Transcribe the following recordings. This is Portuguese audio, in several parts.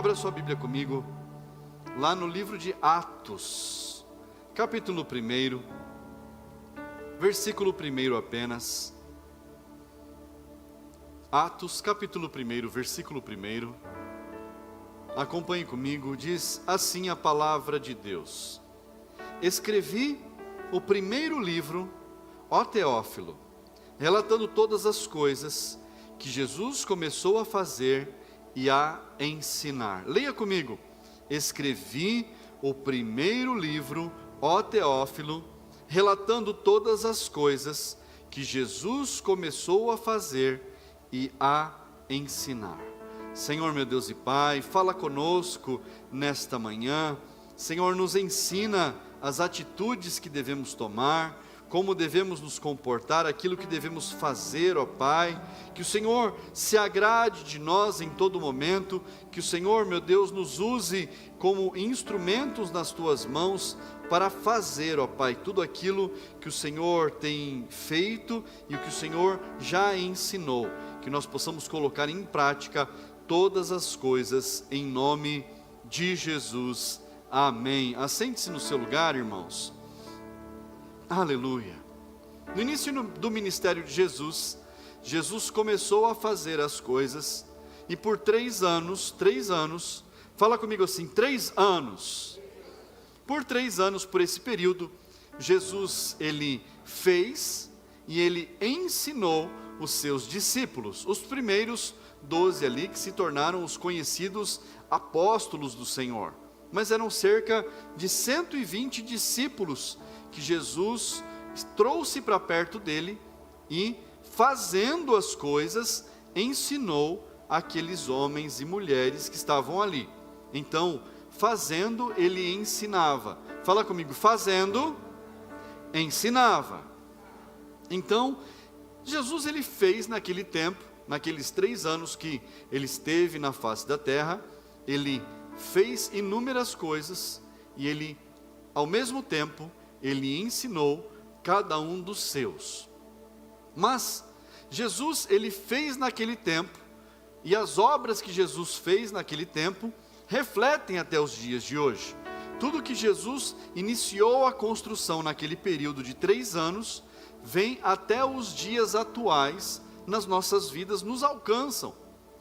Abra sua Bíblia comigo, lá no livro de Atos, capítulo 1, versículo 1 apenas. Atos, capítulo 1, versículo 1. Acompanhe comigo, diz assim a palavra de Deus: Escrevi o primeiro livro, ó Teófilo, relatando todas as coisas que Jesus começou a fazer e a ensinar. Leia comigo. Escrevi o primeiro livro, ó Teófilo, relatando todas as coisas que Jesus começou a fazer e a ensinar. Senhor, meu Deus e Pai, fala conosco nesta manhã. Senhor, nos ensina as atitudes que devemos tomar, como devemos nos comportar, aquilo que devemos fazer, ó Pai. Que o Senhor se agrade de nós em todo momento, que o Senhor, meu Deus, nos use como instrumentos nas Tuas mãos, para fazer, ó Pai, tudo aquilo que o Senhor tem feito e o que o Senhor já ensinou, que nós possamos colocar em prática todas as coisas, em nome de Jesus, amém. Assente-se no seu lugar, irmãos. Aleluia. No início do ministério de Jesus, Jesus começou a fazer as coisas, e por 3 anos, fala comigo assim, 3 anos, por 3 anos, por esse período, Jesus, ele fez e ele ensinou os seus discípulos, os primeiros 12 ali, que se tornaram os conhecidos apóstolos do Senhor. Mas eram cerca de 120 discípulos que Jesus trouxe para perto dele e, fazendo as coisas, ensinou aqueles homens e mulheres que estavam ali. Então, fazendo, ele ensinava. Fala comigo, fazendo, ensinava. Então, Jesus, ele fez naquele tempo, naqueles 3 anos que ele esteve na face da terra, ele fez inúmeras coisas e ele, ao mesmo tempo, ele ensinou cada um dos seus. Mas Jesus, ele fez naquele tempo, e as obras que Jesus fez naquele tempo refletem até os dias de hoje. Tudo que Jesus iniciou a construção naquele período de 3 anos, vem até os dias atuais nas nossas vidas, nos alcançam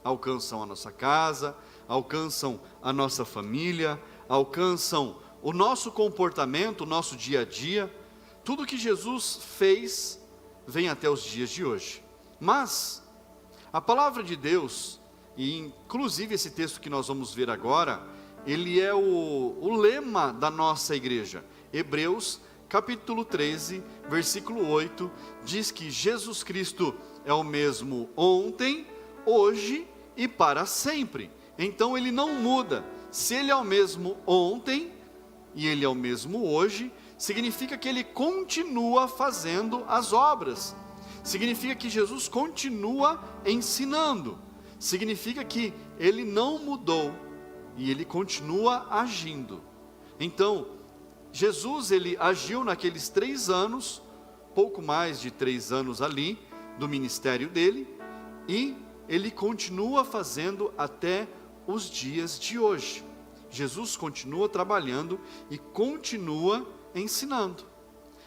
a nossa casa, alcançam a nossa família, alcançam o nosso comportamento, o nosso dia a dia. Tudo que Jesus fez vem até os dias de hoje. Mas a palavra de Deus, e inclusive esse texto que nós vamos ver agora, ele é o lema da nossa igreja. Hebreus capítulo 13, versículo 8, diz que Jesus Cristo é o mesmo ontem, hoje e para sempre. Então ele não muda. Se ele é o mesmo ontem e ele é o mesmo hoje, significa que ele continua fazendo as obras. Significa que Jesus continua ensinando. Significa que ele não mudou e ele continua agindo. Então, Jesus, ele agiu naqueles 3 anos, pouco mais de 3 anos ali, do ministério dele, e ele continua fazendo até os dias de hoje. Jesus continua trabalhando e continua ensinando.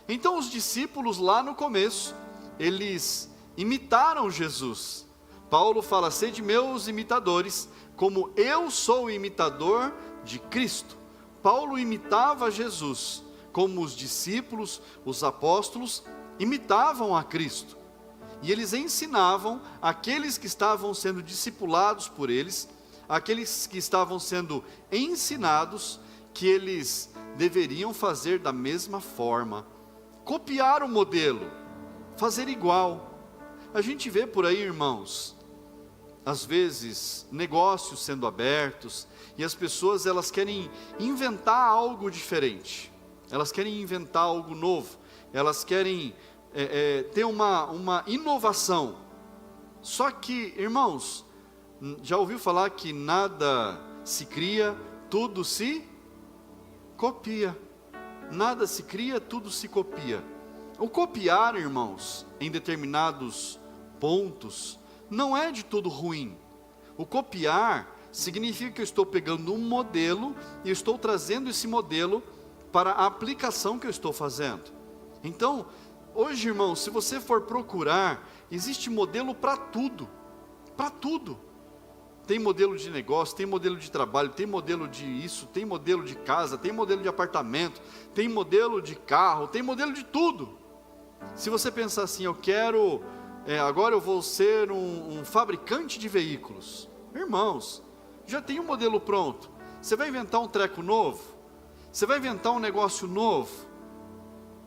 Então os discípulos lá no começo, eles imitaram Jesus. Paulo fala, sede meus imitadores, como eu sou imitador de Cristo. Paulo imitava Jesus, como os discípulos, os apóstolos, imitavam a Cristo. E eles ensinavam aqueles que estavam sendo discipulados por eles, aqueles que estavam sendo ensinados, que eles deveriam fazer da mesma forma, copiar o modelo, fazer igual. A gente vê por aí, irmãos, às vezes, negócios sendo abertos, e as pessoas, elas querem inventar algo diferente, elas querem inventar algo novo, elas querem ter uma inovação. Só que, irmãos, já ouviu falar que nada se cria, tudo se copia. Nada se cria, tudo se copia. O copiar, irmãos, em determinados pontos, não é de todo ruim. O copiar significa que eu estou pegando um modelo e estou trazendo esse modelo para a aplicação que eu estou fazendo. Então, hoje, irmão, se você for procurar, existe modelo para tudo, para tudo. Tem modelo de negócio, tem modelo de trabalho, tem modelo de isso, tem modelo de casa, tem modelo de apartamento, tem modelo de carro, tem modelo de tudo. Se você pensar assim, eu quero, agora eu vou ser um fabricante de veículos. Irmãos, já tem um modelo pronto. Você vai inventar um treco novo? Você vai inventar um negócio novo?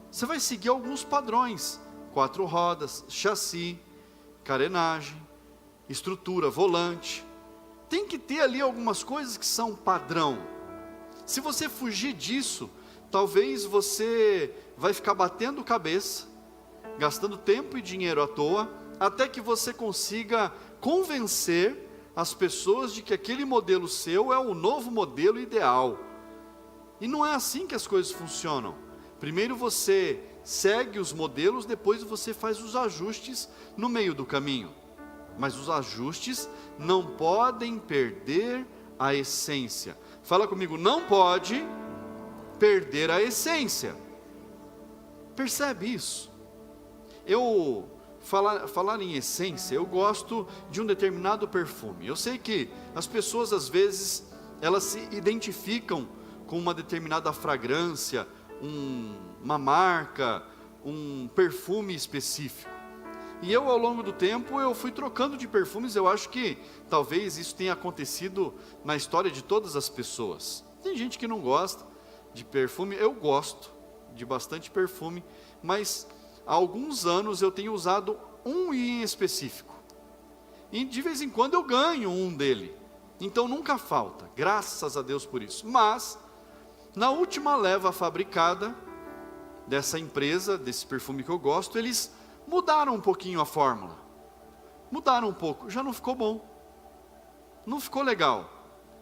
Você vai seguir alguns padrões: 4 rodas, chassi, carenagem, estrutura, volante. Tem que ter ali algumas coisas que são padrão. Se você fugir disso, talvez você vai ficar batendo cabeça, gastando tempo e dinheiro à toa, até que você consiga convencer as pessoas de que aquele modelo seu é o novo modelo ideal. E não é assim que as coisas funcionam. Primeiro você segue os modelos, depois você faz os ajustes no meio do caminho. Mas os ajustes não podem perder a essência. Fala comigo, não pode perder a essência. Percebe isso? Falar em essência, eu gosto de um determinado perfume. Eu sei que as pessoas às vezes, elas se identificam com uma determinada fragrância, uma marca, um perfume específico. E eu, ao longo do tempo, eu fui trocando de perfumes. Eu acho que talvez isso tenha acontecido na história de todas as pessoas. Tem gente que não gosta de perfume, eu gosto de bastante perfume, mas há alguns anos eu tenho usado um em específico. E de vez em quando eu ganho um dele. Então nunca falta, graças a Deus por isso. Mas, na última leva fabricada dessa empresa, desse perfume que eu gosto, eles mudaram um pouquinho a fórmula. Mudaram um pouco, já não ficou bom. Não ficou legal.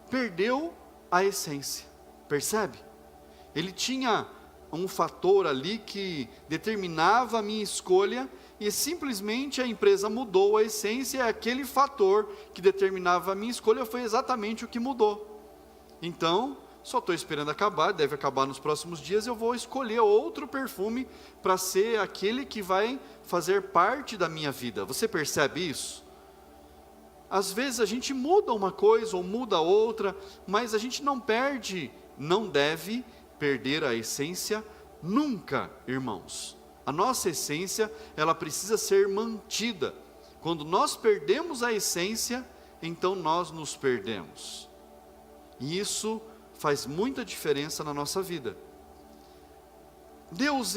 Perdeu a essência. Percebe? Ele tinha um fator ali que determinava a minha escolha e simplesmente a empresa mudou a essência, e aquele fator que determinava a minha escolha foi exatamente o que mudou. Então, só estou esperando acabar, deve acabar nos próximos dias, eu vou escolher outro perfume para ser aquele que vai fazer parte da minha vida. Você percebe isso? Às vezes a gente muda uma coisa ou muda outra, mas a gente não deve perder a essência nunca, irmãos. A nossa essência, ela precisa ser mantida. Quando nós perdemos a essência, então nós nos perdemos. E isso faz muita diferença na nossa vida. Deus,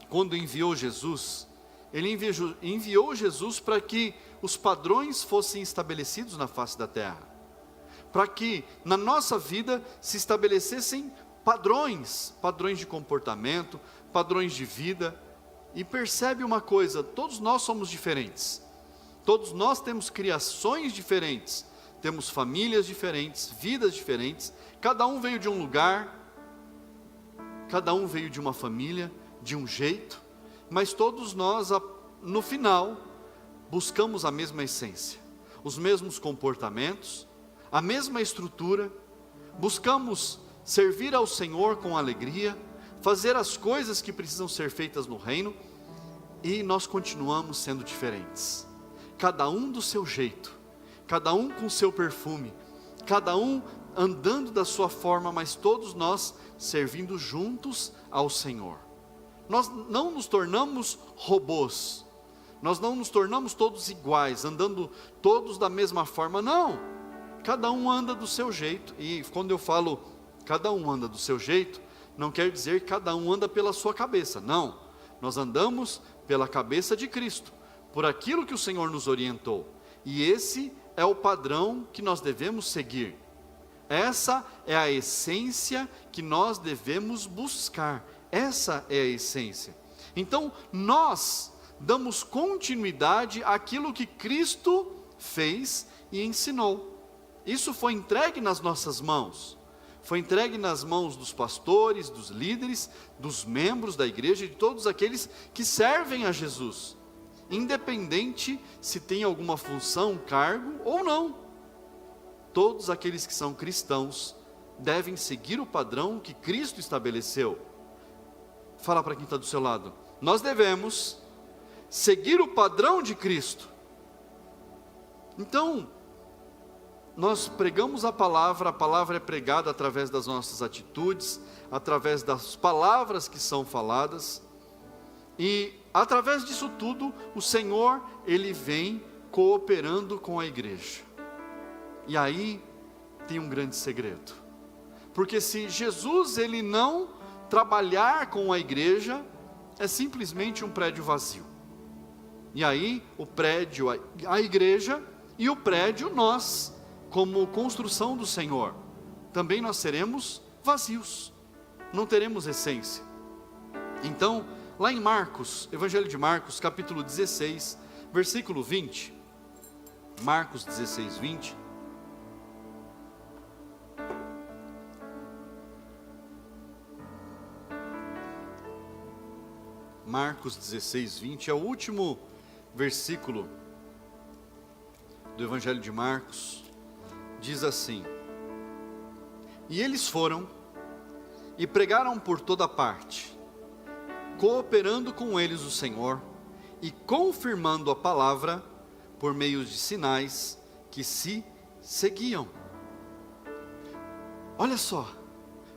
quando enviou Jesus, Ele enviou Jesus para que os padrões fossem estabelecidos na face da terra. Para que na nossa vida se estabelecessem padrões de comportamento, padrões de vida. E percebe uma coisa, todos nós somos diferentes. Todos nós temos criações diferentes. Temos famílias diferentes, vidas diferentes, cada um veio de um lugar, cada um veio de uma família, de um jeito, mas todos nós, no final, buscamos a mesma essência, os mesmos comportamentos, a mesma estrutura, buscamos servir ao Senhor com alegria, fazer as coisas que precisam ser feitas no reino, e nós continuamos sendo diferentes, cada um do seu jeito, cada um com seu perfume, cada um andando da sua forma, mas todos nós servindo juntos ao Senhor. Nós não nos tornamos robôs, nós não nos tornamos todos iguais, andando todos da mesma forma, não. Cada um anda do seu jeito, e quando eu falo cada um anda do seu jeito, não quer dizer que cada um anda pela sua cabeça, não. Nós andamos pela cabeça de Cristo, por aquilo que o Senhor nos orientou, e esse é o padrão que nós devemos seguir. Essa é a essência que nós devemos buscar. Essa é a essência. Então, nós damos continuidade àquilo que Cristo fez e ensinou. Isso foi entregue nas nossas mãos. Foi entregue nas mãos dos pastores, dos líderes, dos membros da igreja, de todos aqueles que servem a Jesus, independente se tem alguma função, cargo ou não. todos aqueles que são cristãos devem seguir o padrão que Cristo estabeleceu. Fala para quem está do seu lado: nós devemos seguir o padrão de Cristo. Então, nós pregamos a palavra é pregada através das nossas atitudes, através das palavras que são faladas, e através disso tudo, o Senhor, Ele vem cooperando com a igreja. E aí, tem um grande segredo, porque se Jesus, Ele não trabalhar com a igreja, é simplesmente um prédio vazio. E aí, o prédio, a igreja, e o prédio, nós, como construção do Senhor, também nós seremos vazios, não teremos essência. Então, lá em Marcos, Evangelho de Marcos, capítulo 16, versículo 20, Marcos 16, 20, Marcos 16, 20, é o último versículo do Evangelho de Marcos. Diz assim: e eles foram e pregaram por toda parte, cooperando com eles o Senhor e confirmando a palavra por meio de sinais que se seguiam. Olha só,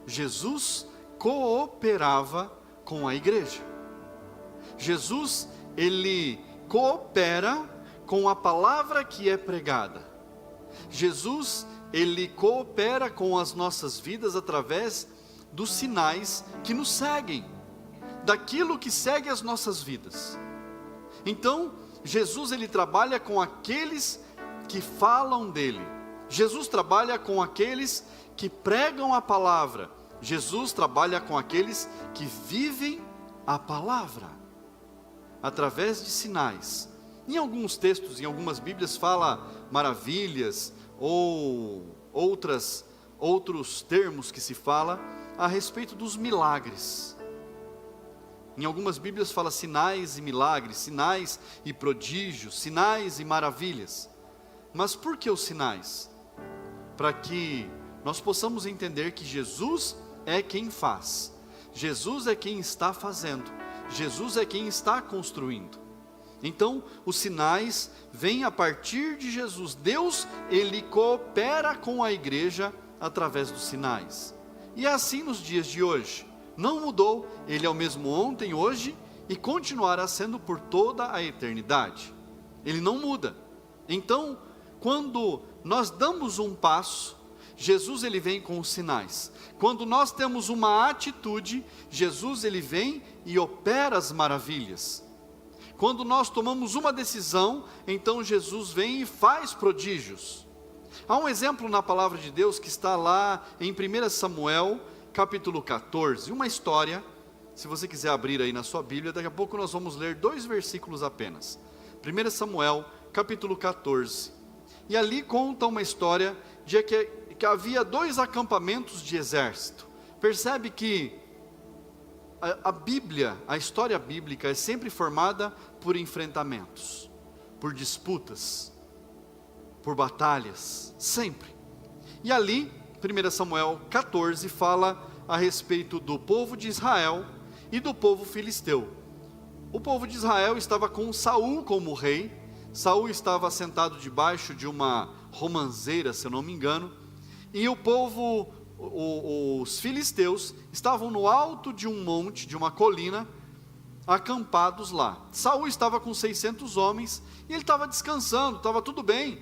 Jesus cooperava com a igreja. Jesus, Ele coopera com a palavra que é pregada. Jesus, Ele coopera com as nossas vidas através dos sinais que nos seguem, daquilo que segue as nossas vidas. Então, Jesus, Ele trabalha com aqueles que falam dEle. Jesus trabalha com aqueles que pregam a palavra. Jesus trabalha com aqueles que vivem a palavra, através de sinais. Em alguns textos, em algumas Bíblias, fala maravilhas, ou outros termos que se fala a respeito dos milagres. Em algumas Bíblias fala sinais e milagres, sinais e prodígios, sinais e maravilhas. Mas por que os sinais? Para que nós possamos entender que Jesus é quem faz, Jesus é quem está fazendo, Jesus é quem está construindo. Então, os sinais vêm a partir de Jesus. Deus, Ele coopera com a igreja através dos sinais. E é assim nos dias de hoje. Não mudou, Ele é o mesmo ontem, hoje e continuará sendo por toda a eternidade. Ele não muda. Então, quando nós damos um passo, Jesus, Ele vem com os sinais. Quando nós temos uma atitude, Jesus, Ele vem e opera as maravilhas. Quando nós tomamos uma decisão, então Jesus vem e faz prodígios. Há um exemplo na palavra de Deus que está lá em 1 Samuel, capítulo 14, uma história. Se você quiser abrir aí na sua Bíblia, daqui a pouco nós vamos ler 2 versículos apenas. 1 Samuel, capítulo 14. E ali conta uma história de que havia 2 acampamentos de exército. Percebe que a Bíblia, a história bíblica é sempre formada por enfrentamentos, por disputas, por batalhas, sempre. E ali, 1 Samuel 14 fala a respeito do povo de Israel e do povo filisteu. O povo de Israel estava com Saul como rei. Saul estava sentado debaixo de uma romanceira, se eu não me engano, e o povo, os filisteus, estavam no alto de um monte, de uma colina, acampados lá. Saul estava com 600 homens, e ele estava descansando, estava tudo bem.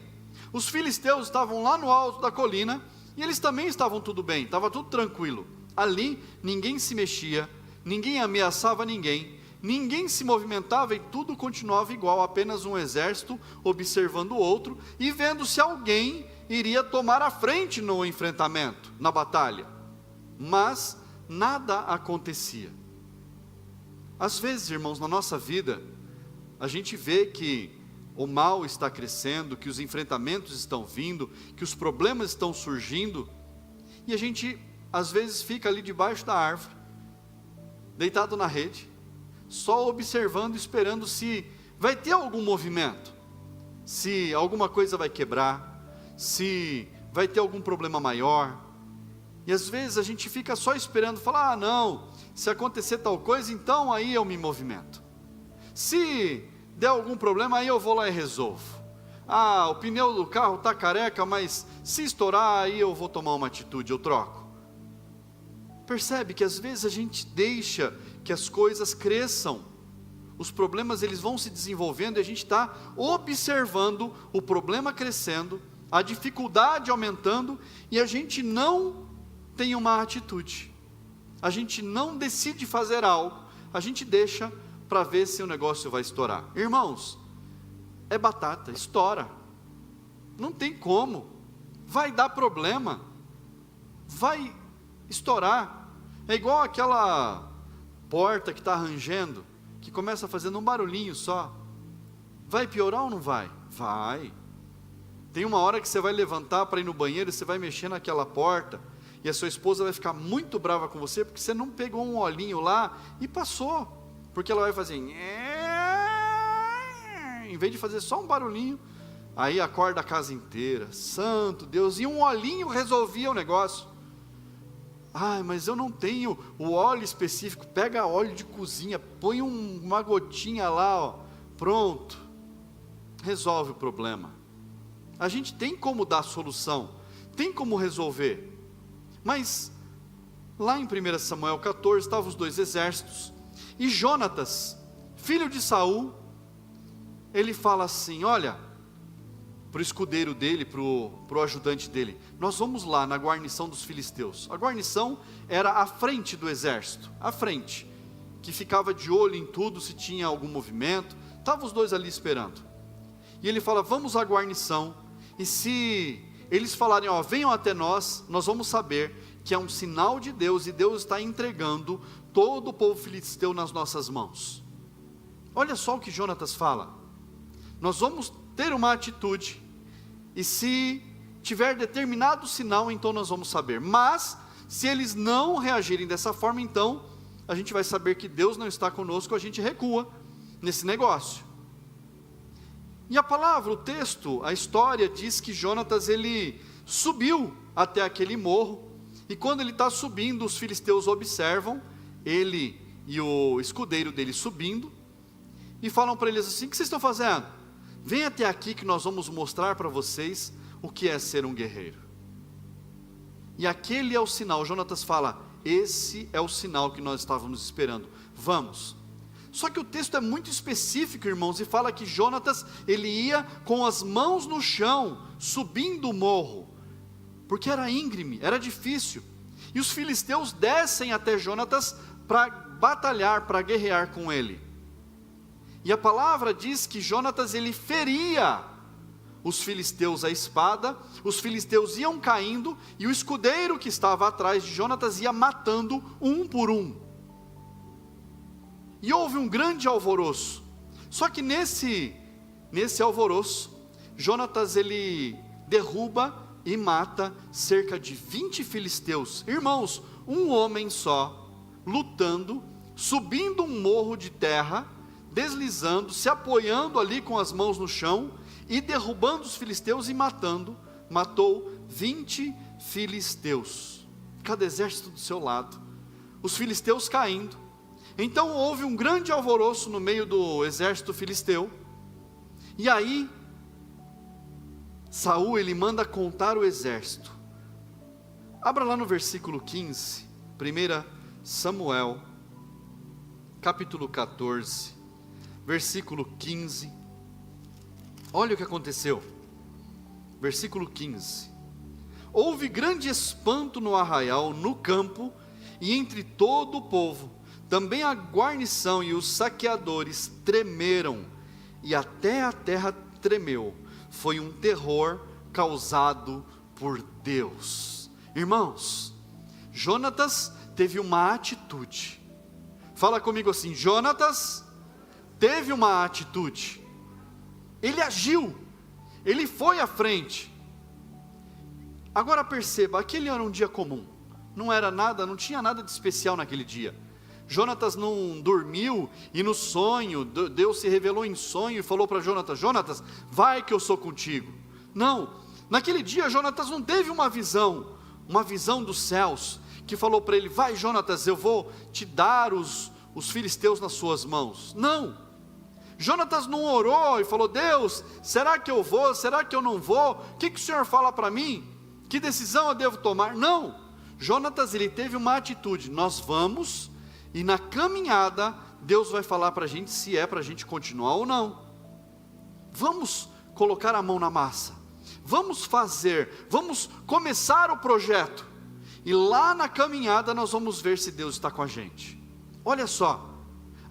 Os filisteus estavam lá no alto da colina, e eles também estavam tudo bem, estava tudo tranquilo. Ali, ninguém se mexia, ninguém ameaçava ninguém, ninguém se movimentava e tudo continuava igual, apenas um exército observando o outro e vendo se alguém iria tomar a frente no enfrentamento, na batalha. Mas nada acontecia. Às vezes, irmãos, na nossa vida, a gente vê que o mal está crescendo, que os enfrentamentos estão vindo, que os problemas estão surgindo, e a gente, às vezes, fica ali debaixo da árvore, deitado na rede, só observando, esperando se vai ter algum movimento, se alguma coisa vai quebrar, se vai ter algum problema maior. E às vezes a gente fica só esperando, falar, ah não, se acontecer tal coisa, então aí eu me movimento. Se der algum problema, aí eu vou lá e resolvo. Ah, o pneu do carro está careca, mas se estourar, aí eu vou tomar uma atitude, eu troco. Percebe que às vezes a gente deixa que as coisas cresçam, os problemas eles vão se desenvolvendo e a gente está observando o problema crescendo, a dificuldade aumentando e a gente não tem uma atitude, a gente não decide fazer algo, a gente deixa para ver se o negócio vai estourar. Irmãos, é batata, estoura, não tem como, vai dar problema, vai estourar. É igual aquela porta que está rangendo, que começa fazendo um barulhinho só. Vai piorar ou não vai? Vai. Tem uma hora que você vai levantar para ir no banheiro, você vai mexer naquela porta, e a sua esposa vai ficar muito brava com você, porque você não pegou um olhinho lá e passou, porque ela vai fazer, em vez de fazer só um barulhinho, aí acorda a casa inteira, santo Deus, e um olhinho resolvia o negócio. Ai, mas eu não tenho o óleo específico, pega óleo de cozinha, põe uma gotinha lá, ó, pronto, resolve o problema. A gente tem como dar solução, tem como resolver, mas lá em 1 Samuel 14, estavam os dois exércitos, e Jonatas, filho de Saul, ele fala assim, olha, para o escudeiro dele, para o ajudante dele, nós vamos lá na guarnição dos filisteus. A guarnição era a frente do exército, a frente, que ficava de olho em tudo, se tinha algum movimento, estavam os dois ali esperando, e ele fala, vamos à guarnição, e se eles falarem, ó, venham até nós, nós vamos saber que é um sinal de Deus, e Deus está entregando todo o povo filisteu nas nossas mãos. Olha só o que Jonatas fala, nós vamos ter uma atitude, e se tiver determinado sinal, então nós vamos saber, mas se eles não reagirem dessa forma, então a gente vai saber que Deus não está conosco, a gente recua nesse negócio. E a palavra, o texto, a história diz que Jonatas ele subiu até aquele morro, e quando ele está subindo, os filisteus observam ele e o escudeiro dele subindo, e falam para eles assim, o que vocês estão fazendo? Vem até aqui que nós vamos mostrar para vocês o que é ser um guerreiro. E aquele é o sinal, Jonatas fala, esse é o sinal que nós estávamos esperando, vamos. Só que o texto é muito específico, irmãos, e fala que Jonatas, ele ia com as mãos no chão, subindo o morro, porque era íngreme, era difícil, e os filisteus descem até Jonatas para batalhar, para guerrear com ele. E a palavra diz que Jonatas ele feria os filisteus à espada, os filisteus iam caindo, e o escudeiro que estava atrás de Jonatas ia matando um por um. E houve um grande alvoroço, só que nesse alvoroço, Jonatas ele derruba e mata cerca de 20 filisteus. Irmãos, um homem só, lutando, subindo um morro de terra, deslizando, se apoiando ali com as mãos no chão, e derrubando os filisteus e matou 20 filisteus, cada exército do seu lado, os filisteus caindo. Então houve um grande alvoroço no meio do exército filisteu, e aí, Saul ele manda contar o exército. Abra lá no versículo 15, 1 Samuel, capítulo 14, versículo 15, olha o que aconteceu, versículo 15, houve grande espanto no arraial, no campo, e entre todo o povo, também a guarnição e os saqueadores tremeram, e até a terra tremeu, foi um terror causado por Deus. Irmãos, Jonatas teve uma atitude, fala comigo assim, Jonatas teve uma atitude, ele agiu, ele foi à frente. Agora perceba, aquele era um dia comum, não era nada, não tinha nada de especial naquele dia. Jonatas não dormiu, e no sonho, Deus se revelou em sonho e falou para Jonatas, Jonatas, vai que eu sou contigo. Não, Naquele dia Jonatas não teve uma visão dos céus, que falou para ele: vai Jonatas, eu vou te dar os filisteus nas suas mãos. Não, Jonatas não orou e falou: Deus, será que eu vou, será que eu não vou, o que o Senhor fala para mim, que decisão eu devo tomar? Não, Jonatas, ele teve uma atitude: nós vamos, e na caminhada, Deus vai falar para a gente se é para a gente continuar ou não. Vamos colocar a mão na massa, vamos fazer, vamos começar o projeto, e lá na caminhada nós vamos ver se Deus está com a gente. Olha só,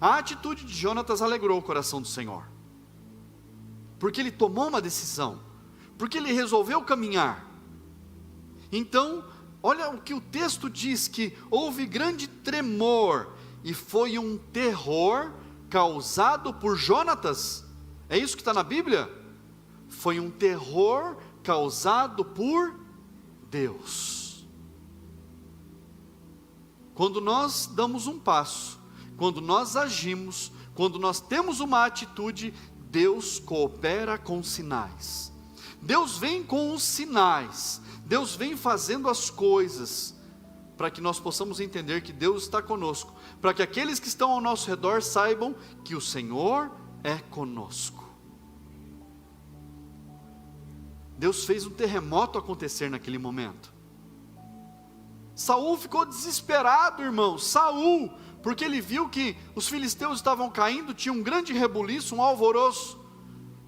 a atitude de Jonatas alegrou o coração do Senhor, porque ele tomou uma decisão, porque ele resolveu caminhar. Então, olha o que o texto diz, que houve grande tremor, e foi um terror causado por Jonatas. É isso que está na Bíblia? Foi um terror causado por Deus. Quando nós damos um passo, quando nós agimos, quando nós temos uma atitude, Deus coopera com sinais. Deus vem com os sinais, Deus vem fazendo as coisas, para que nós possamos entender que Deus está conosco, para que aqueles que estão ao nosso redor saibam que o Senhor é conosco. Deus fez um terremoto acontecer naquele momento. Saul ficou desesperado, irmão, Saul, porque ele viu que os filisteus estavam caindo, tinha um grande rebuliço, um alvoroço,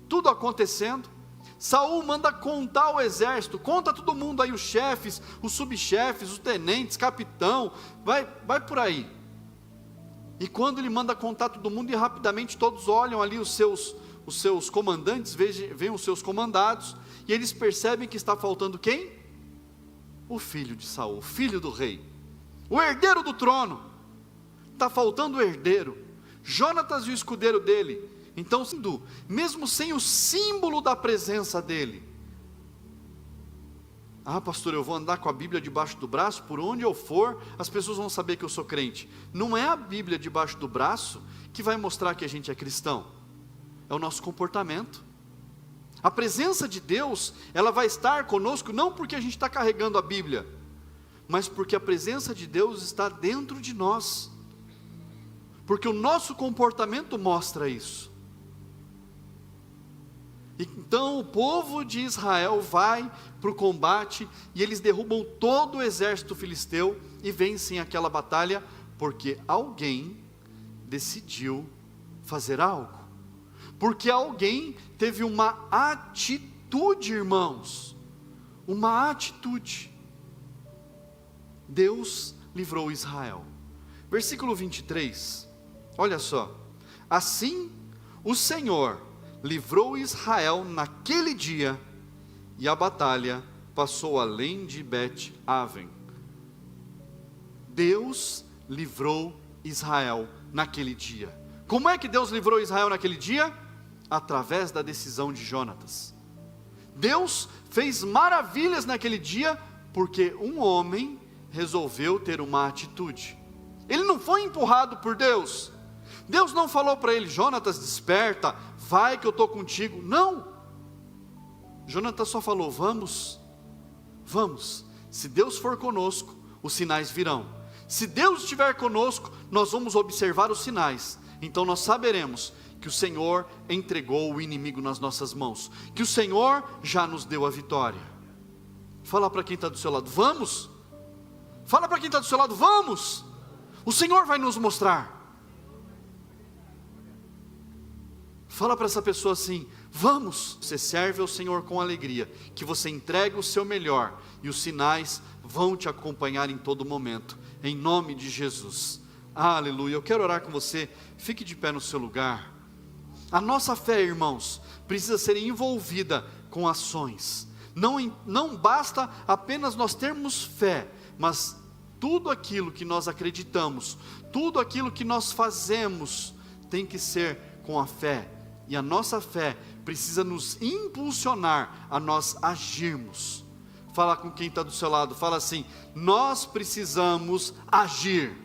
tudo acontecendo. Saul manda contar o exército, conta todo mundo aí, os chefes, os subchefes, os tenentes, capitão, vai por aí. E quando ele manda contar todo mundo, e rapidamente todos olham ali os seus comandantes, veem os seus comandados, e eles percebem que está faltando quem? O filho de Saul, filho do rei, o herdeiro do trono. Está faltando o herdeiro, Jonatas e o escudeiro dele. Então, mesmo sem o símbolo da presença dele, pastor, eu vou andar com a Bíblia debaixo do braço, por onde eu for, as pessoas vão saber que eu sou crente. Não é a Bíblia debaixo do braço que vai mostrar que a gente é cristão, é o nosso comportamento. A presença de Deus, ela vai estar conosco, não porque a gente está carregando a Bíblia, mas porque a presença de Deus está dentro de nós, porque o nosso comportamento mostra isso. Então o povo de Israel vai para o combate, e eles derrubam todo o exército filisteu, e vencem aquela batalha, porque alguém decidiu fazer algo, porque alguém teve uma atitude, irmãos, uma atitude. Deus livrou Israel. Versículo 23, olha só: assim o Senhor livrou Israel naquele dia, e a batalha passou além de Bet-Aven. Deus livrou Israel naquele dia. Como é que Deus livrou Israel naquele dia? Através da decisão de Jonatas. Deus fez maravilhas naquele dia, porque um homem resolveu ter uma atitude. Ele não foi empurrado por Deus. Deus não falou para ele: Jonatas, desperta, vai que eu estou contigo. Não, Jonatas só falou: vamos, se Deus for conosco, os sinais virão. Se Deus estiver conosco, nós vamos observar os sinais. Então nós saberemos que o Senhor entregou o inimigo nas nossas mãos, que o Senhor já nos deu a vitória. Fala para quem está do seu lado: vamos. Fala para quem está do seu lado: vamos, o Senhor vai nos mostrar. Fala para essa pessoa assim: vamos. Você serve ao Senhor com alegria, que você entrega o seu melhor, e os sinais vão te acompanhar em todo momento, em nome de Jesus. Aleluia. Eu quero orar com você, fique de pé no seu lugar. A nossa fé, irmãos, precisa ser envolvida com ações. Não basta apenas nós termos fé, mas tudo aquilo que nós acreditamos, tudo aquilo que nós fazemos, tem que ser com a fé. E a nossa fé precisa nos impulsionar a nós agirmos. Fala com quem está do seu lado, fala assim: nós precisamos agir,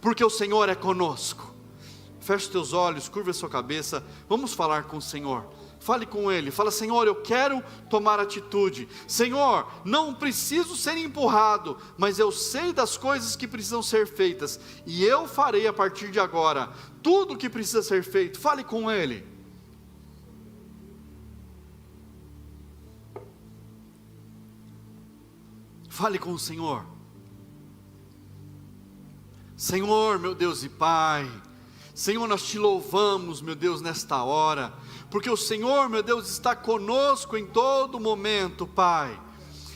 porque o Senhor é conosco. Feche os teus olhos, curva a sua cabeça, vamos falar com o Senhor. Fale com Ele, fala: Senhor, eu quero tomar atitude. Senhor, não preciso ser empurrado, mas eu sei das coisas que precisam ser feitas, e eu farei a partir de agora tudo o que precisa ser feito. Fale com Ele. Fale com o Senhor. Senhor, meu Deus e Pai, Senhor, nós te louvamos, meu Deus, nesta hora, porque o Senhor, meu Deus, está conosco em todo momento, Pai.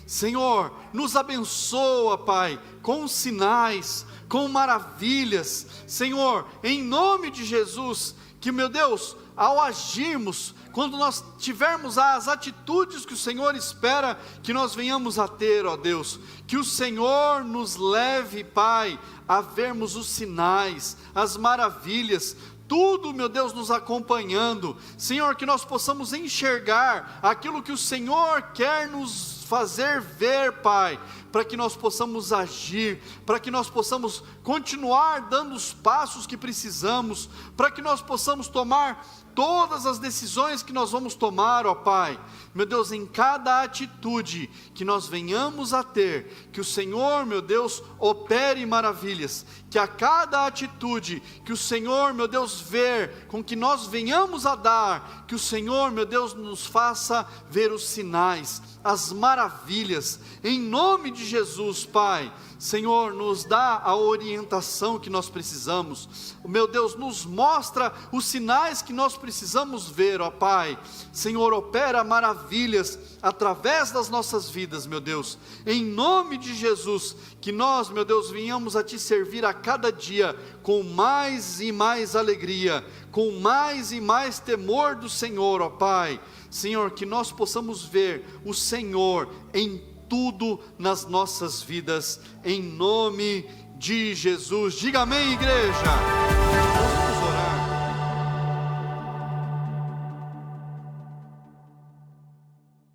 Senhor, nos abençoa, Pai, com sinais, com maravilhas, Senhor, em nome de Jesus, que, meu Deus, ao agirmos, quando nós tivermos as atitudes que o Senhor espera que nós venhamos a ter, ó Deus, que o Senhor nos leve, Pai, a vermos os sinais, as maravilhas, tudo, meu Deus, nos acompanhando, Senhor, que nós possamos enxergar aquilo que o Senhor quer nos fazer ver, Pai, para que nós possamos agir, para que nós possamos continuar dando os passos que precisamos, para que nós possamos tomar todas as decisões que nós vamos tomar, ó Pai, meu Deus, em cada atitude que nós venhamos a ter, que o Senhor, meu Deus, opere maravilhas, que a cada atitude que o Senhor, meu Deus, ver, com que nós venhamos a dar, que o Senhor, meu Deus, nos faça ver os sinais, as maravilhas, em nome de Jesus, Pai. Senhor, nos dá a orientação que nós precisamos, meu Deus, nos mostra os sinais que nós precisamos ver, ó Pai. Senhor, opera maravilhas através das nossas vidas, meu Deus, em nome de Jesus, que nós, meu Deus, venhamos a Te servir a cada dia, com mais e mais alegria, com mais e mais temor do Senhor, ó Pai. Senhor, que nós possamos ver o Senhor em tudo nas nossas vidas, em nome de Jesus. Diga amém, igreja.